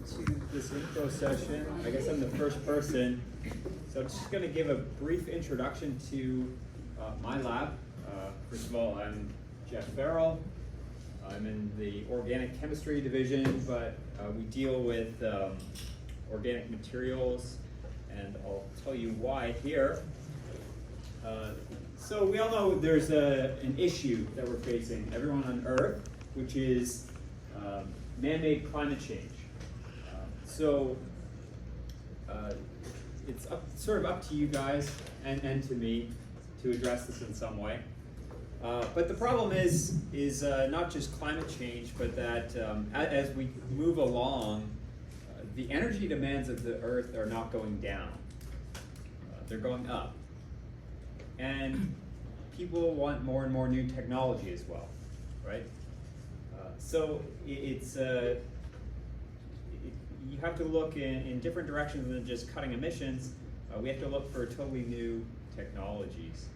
to this intro session. I guess I'm the first person, so I'm just going to give a brief introduction to my lab. First of all, I'm Jeff Farrell. I'm in the organic chemistry division, but we deal with organic materials, and I'll tell you why here. So we all know there's an issue that we're facing, everyone on Earth, which is man-made climate change. It's sort of up to you guys and to me to address this in some way. But the problem is not just climate change, but that as we move along, the energy demands of the Earth are not going down. They're going up. And people want more and more new technology as well, right? So you have to look in different directions than just cutting emissions. We have to look for totally new technologies.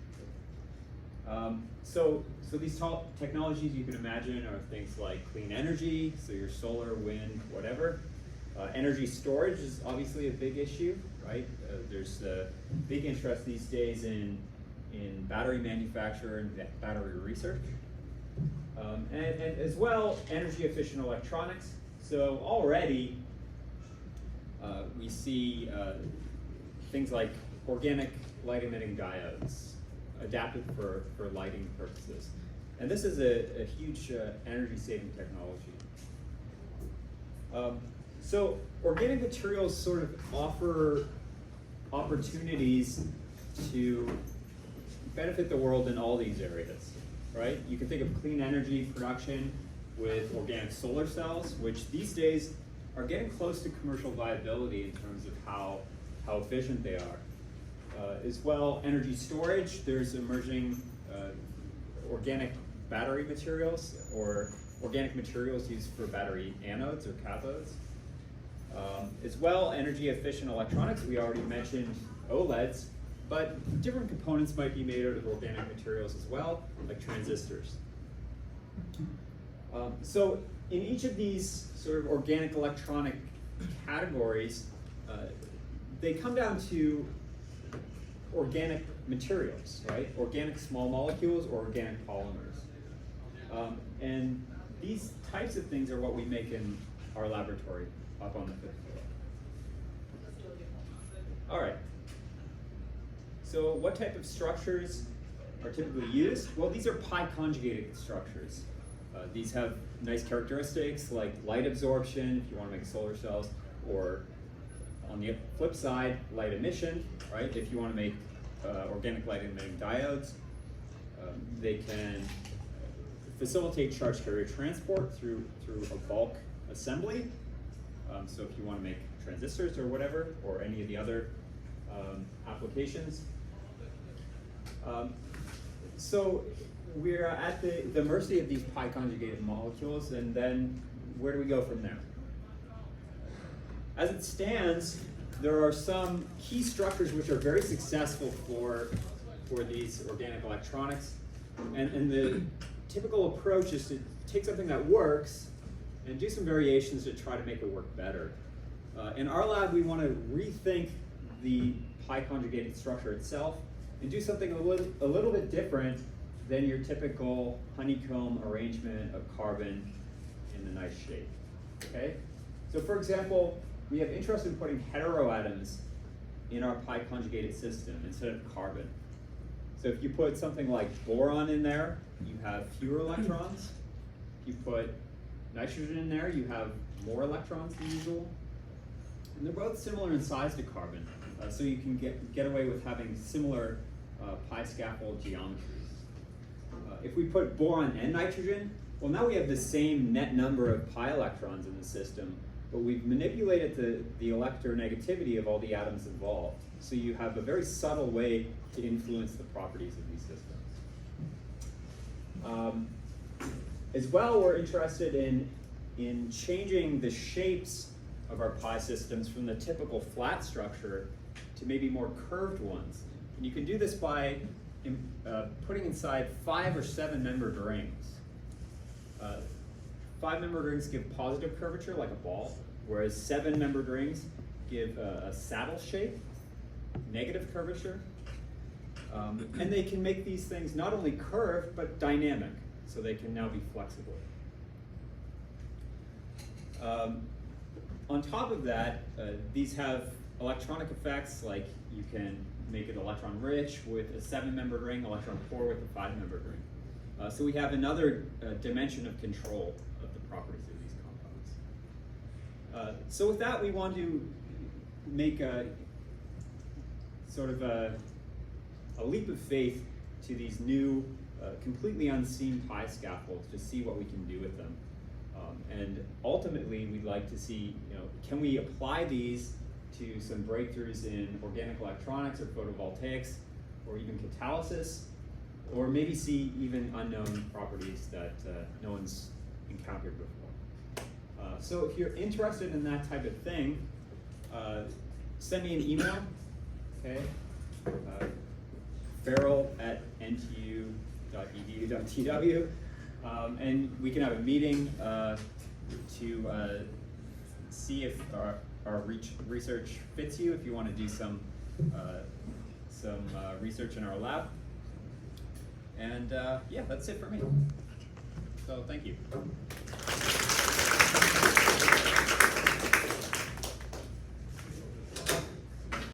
So these technologies you can imagine are things like clean energy, so your solar, wind, whatever. Energy storage is obviously a big issue, right? There's a big interest these days in battery manufacture and battery research. And as well, energy efficient electronics. So already we see things like organic light emitting diodes adapted for lighting purposes. And this is a huge energy saving technology. So organic materials sort of offer opportunities to benefit the world in all these areas, right? You can think of clean energy production with organic solar cells, which these days are getting close to commercial viability in terms of how efficient they are. As well, energy storage, there's emerging organic battery materials or organic materials used for battery anodes or cathodes. As well, energy efficient electronics, we already mentioned OLEDs, but different components might be made out of organic materials as well, like transistors. So in each of these sort of organic electronic categories, they come down to organic materials, right? Organic small molecules or organic polymers. And these types of things are what we make in our laboratory up on the 5th floor. All right. So what type of structures are typically used? Well, these are pi conjugated structures. These have nice characteristics like light absorption, if you want to make solar cells, or on the flip side, light emission, right? If you want to make organic light emitting diodes, they can facilitate charge carrier transport through a bulk assembly. So if you want to make transistors or whatever, or any of the other applications. So we're at the mercy of these pi conjugated molecules, and then where do we go from there? As it stands, there are some key structures which are very successful for these organic electronics, and the typical approach is to take something that works and do some variations to try to make it work better. In our lab, we want to rethink the pi conjugated structure itself and do something a little bit different than your typical honeycomb arrangement of carbon in a nice shape, okay? So for example, we have interest in putting heteroatoms in our pi conjugated system instead of carbon. So if you put something like boron in there, you have fewer electrons. If you put nitrogen in there, you have more electrons than usual. And they're both similar in size to carbon, so you can get away with having similar pi scaffold geometries. If we put boron and nitrogen, well, now we have the same net number of pi electrons in the system, but we've manipulated the electronegativity of all the atoms involved. So you have a very subtle way to influence the properties of these systems. As well, we're interested in changing the shapes of our pi systems from the typical flat structure to maybe more curved ones. And you can do this by putting inside 5 or 7 membered rings. 5 membered rings give positive curvature like a ball, whereas 7-membered rings give a saddle shape, negative curvature, and they can make these things not only curved, but dynamic, so they can now be flexible. On top of that, these have electronic effects, like you can make it electron rich with a 7-membered ring, electron poor with a 5-membered ring. So we have another dimension of control of the properties of these compounds. So with that, we want to make a sort of a leap of faith to these new, completely unseen pi scaffolds to see what we can do with them. And ultimately, we'd like to see, can we apply these to some breakthroughs in organic electronics or photovoltaics, or even catalysis, or maybe see even unknown properties that no one's encountered before. So if you're interested in that type of thing, send me an email, okay? Farrell@ntu.edu.tw, and we can have a meeting to see if our research fits you, if you want to do some research in our lab. And yeah, that's it for me. So thank you.